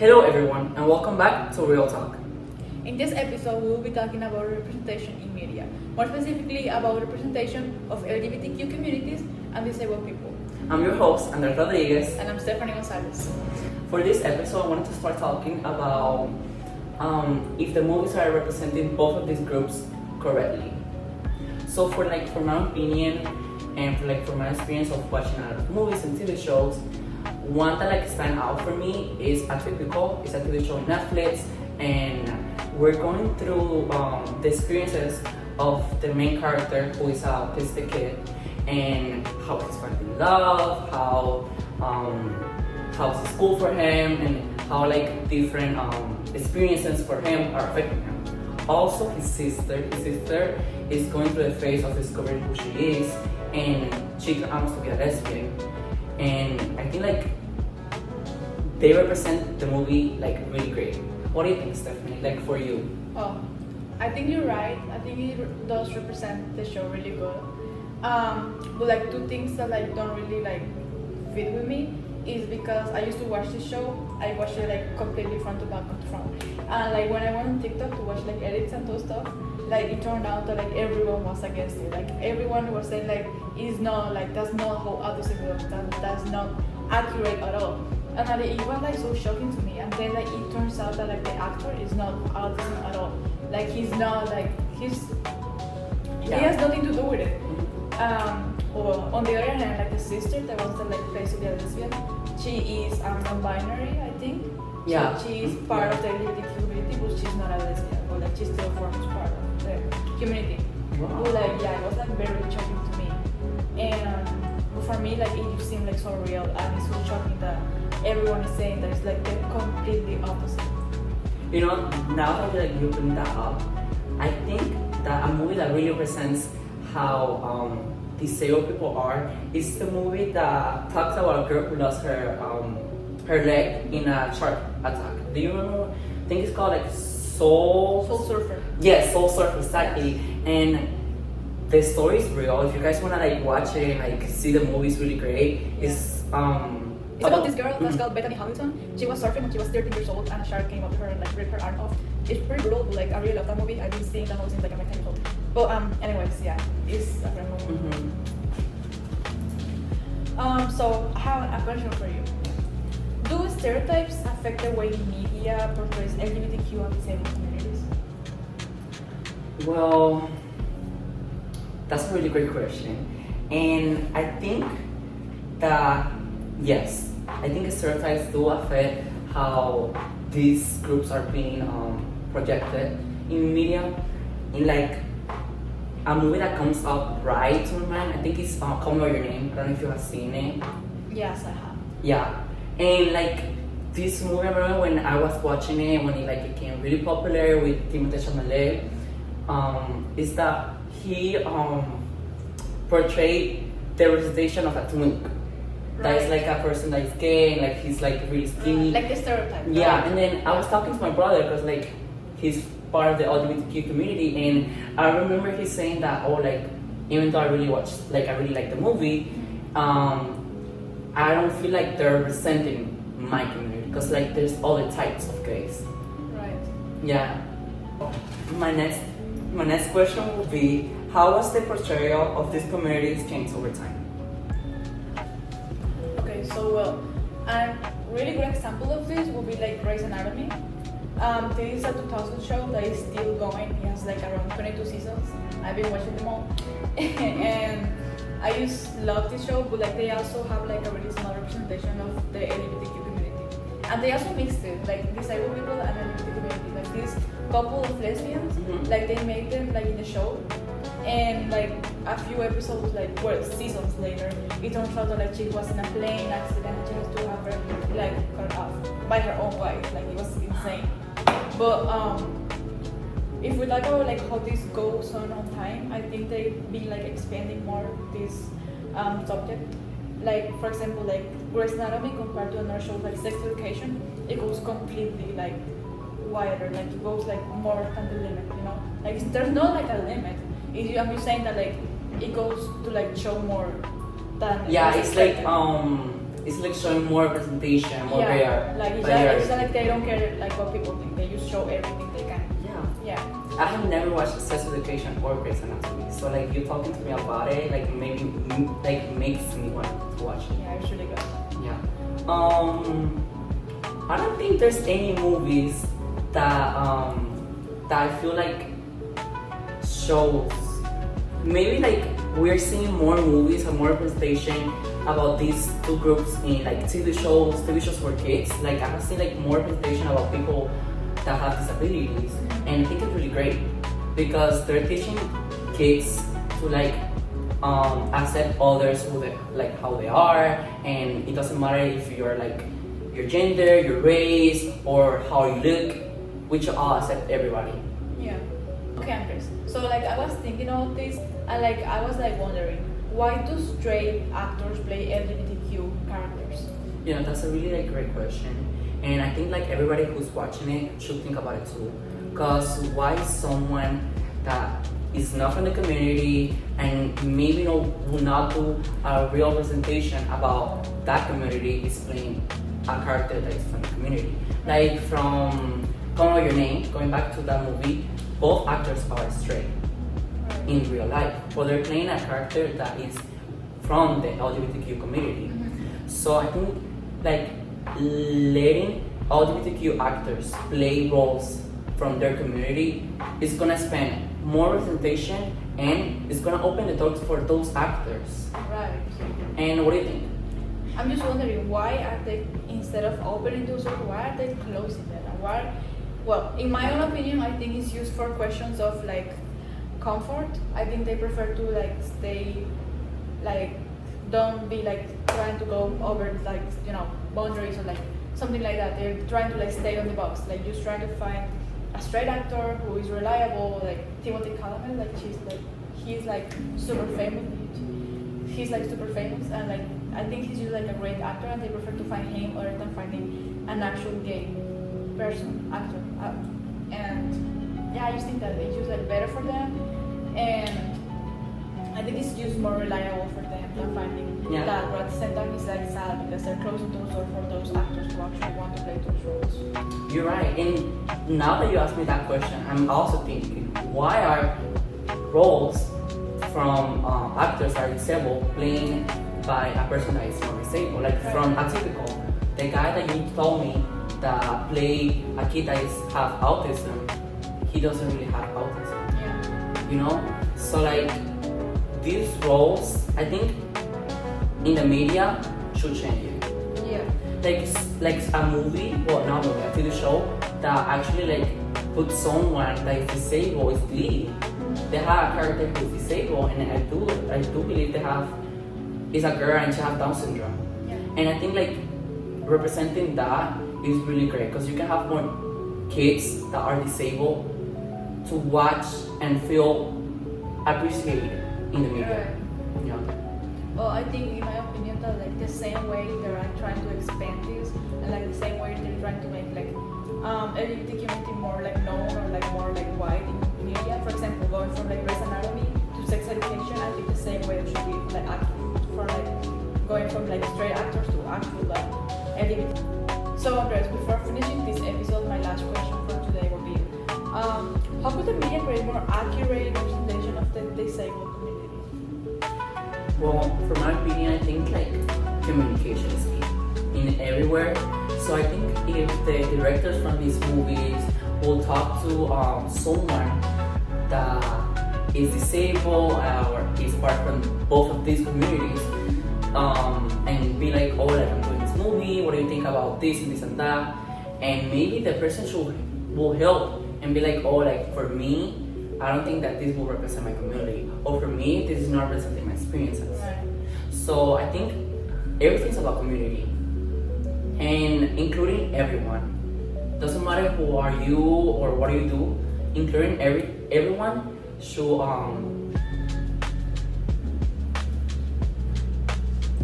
Hello everyone and welcome back to Real Talk. In this episode, we will be talking about representation in media, more specifically about representation of LGBTQ communities and disabled people. I'm your host, Andres Rodriguez. And I'm Stephanie Gonzalez. For this episode, I wanted to start talking about if the movies are representing both of these groups correctly. So for my opinion and for my experience of watching a lot of movies and TV shows, one that stand out for me is Atypical. It's a TV show on Netflix, and we're going through the experiences of the main character, who is a autistic kid, and how he's finding love, how's school for him, and how different experiences for him are affecting him. Also, his sister is going through the phase of discovering who she is, and she wants to be a lesbian. And I think they represent the movie really great. What do you think, Stephanie? For you? Oh, I think you're right. I think it does represent the show really good. But two things that don't really fit with me is because I used to watch this show. I watched it completely front to back to front. And when I went on TikTok to watch edits and those stuff, it turned out that everyone was against it. Everyone was saying it's not that's not how autism works. That's not accurate at all. And it was so shocking to me. And then it turns out that the actor is not autism at all. He's not he has nothing to do with it. Or on the other hand, the sister, the one that plays to be a lesbian, she is non-binary, I think. Yeah. So she is part of the LGBT community, but she's not a lesbian. But she still forms part of the community. Wow. But it was very shocking to me. And but for me, it just seemed so real, and it's so shocking that everyone is saying that it's the completely opposite. Now that you bring that up, I think that a movie that really represents how disabled people are is the movie that talks about a girl who lost her leg in a shark attack. Do you remember? I think it's called Soul Surfer. Yes, Soul Surfer, exactly. And the story is real. If you guys wanna watch it and see the movie, it's really great. It's about this girl that's called Bethany Hamilton. She was surfing when she was 13 years old, and a shark came up to her and ripped her arm off. It's pretty brutal, but I really love that movie. I've been seeing that movie since I'm 10 years old. But anyways, yeah, it's a great movie. So I have a question for you. Do stereotypes affect the way media portrays LGBTQ and disabled communities? Well, that's a really great question. And I think that, yes, I think stereotypes do affect how these groups are being projected in media. In a movie that comes up right to my mind, I think it's Call Me By Your Name. I don't know if you have seen it. Yes, I have. Yeah, and this movie, I remember when I was watching it, when it became really popular with Timothée Chalamet, is that he portrayed the representation of a twink. That is a person that is gay, and he's really skinny. The stereotype. Yeah, right? and then I was talking to my brother because he's part of the LGBTQ community, and I remember he saying that even though I really like the movie, I don't feel they're representing my community because there's other types of gays. Right. Yeah. My next question will be, how has the portrayal of these communities changed over time? Okay, so a really good example of this would be Grey's Anatomy. This is a 2000 show that is still going. It has around 22 seasons. I've been watching them all, and I just love this show. But they also have a really small representation of the LGBTQ community, and they also mixed it disabled people and LGBT community. This couple of lesbians, they made them in the show, and a few episodes seasons later, it turns out that she was in a plane accident and she has to have her cut off by her own wife. It was insane. But if we talk about how this goes on time, I think they've been expanding more this subject. For example, Grey's Anatomy compared to another show Sex Education, it goes completely wider. It goes more than the limit. There's not a limit. I'm just saying that it goes to show more than. Yeah, it's it's like showing more representation, more yeah, like variety. it's not like they don't care like what people think. They just show everything they can. Yeah. I have never watched Sex Education or Grey's Anatomy, so like you talking to me about it, like maybe like makes me want to watch it. Yeah, it's really good. Yeah. I don't think there's any movies that that I feel like shows. Maybe like we're seeing more movies and more representation about these two groups in like TV shows for kids. Like I have seen like more representation about people that have disabilities, and I think it's really great because they're teaching kids to like accept others who they, like how they are, and it doesn't matter if you're like your gender, your race, or how you look. We should all accept everybody. Yeah. Okay, Andres. So like I was thinking of this, and like I was like wondering, why do straight actors play LGBTQ characters? You know, that's a really like great question, and I think like everybody who's watching it should think about it too. Cause why someone that is not from the community and maybe will not do a real representation about that community is playing a character that is from the community? Like from Call Me By Your Name, going back to that movie, both actors are straight in real life, but they're playing a character that is from the LGBTQ community. So I think like letting LGBTQ actors play roles from their community is gonna spend more representation and it's gonna open the doors for those actors. Right. And what do you think? I'm just wondering why are they, instead of opening those doors, why are they closing them? And why? Well, in my own opinion, I think it's used for questions of like comfort. I think they prefer to like stay, like don't be like trying to go over like boundaries or like something like that. They're trying to like stay on the box, like just trying to find a straight actor who is reliable, like Timothy Chalamet. Like he's like super famous. He's like super famous, and like I think he's just like a great actor, and they prefer to find him other than finding an actual gay actor. And yeah, I just think that it's just like better for them, and I think it's just more reliable for them than finding that. But at the same time, it's like sad because they're closing those doors for those actors who actually want to play those roles. You're right, and now that you asked me that question, I'm also thinking, why are roles from actors that are disabled playing by a person that is not disabled? Like from Atypical, the guy that you told me that play a kid that have autism, he doesn't really have autism. Yeah. You know? So like these roles, I think in the media should change it. Yeah. Like a movie, well not a movie, a TV show that actually like put someone that is disabled is Glee. They have a character who is disabled, and I do believe is a girl and she has Down syndrome. Yeah. And I think like representing that is really great because you can have more kids that are disabled to watch and feel appreciated in the media. Right. Yeah. Well, I think in my opinion that like the same way they're like, trying to expand this, and like the same way they're trying to make like LGBT community more like known or like more like wide in media. For example, going from like Grey's Anatomy to Sex Education, I think the same way it should be like for like going from like straight actors to actual like LGBT. So Andres, before finishing this episode, my last question for today will be, how could the media create more accurate representation of the disabled community? Well, from my opinion, I think like communication is key in everywhere. So I think if the directors from these movies will talk to someone that is disabled or is part from both of these communities, and be like, oh, like I'm doing this movie, what do you think about this and this and that? And maybe the person will help and be like, oh, like for me, I don't think that this will represent my community, or for me, this is not representing my experiences. Right. So I think everything's about community and including everyone. Doesn't matter who are you or what do you do, including everyone should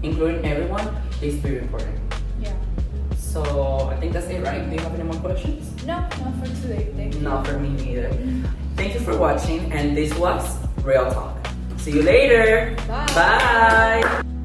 including everyone is very important. Yeah. So I think that's it, right? Do you have any more questions? No, not for today. Thank you. Not for me neither. Thank you for watching, and this was Real Talk. See you later. Bye. Bye.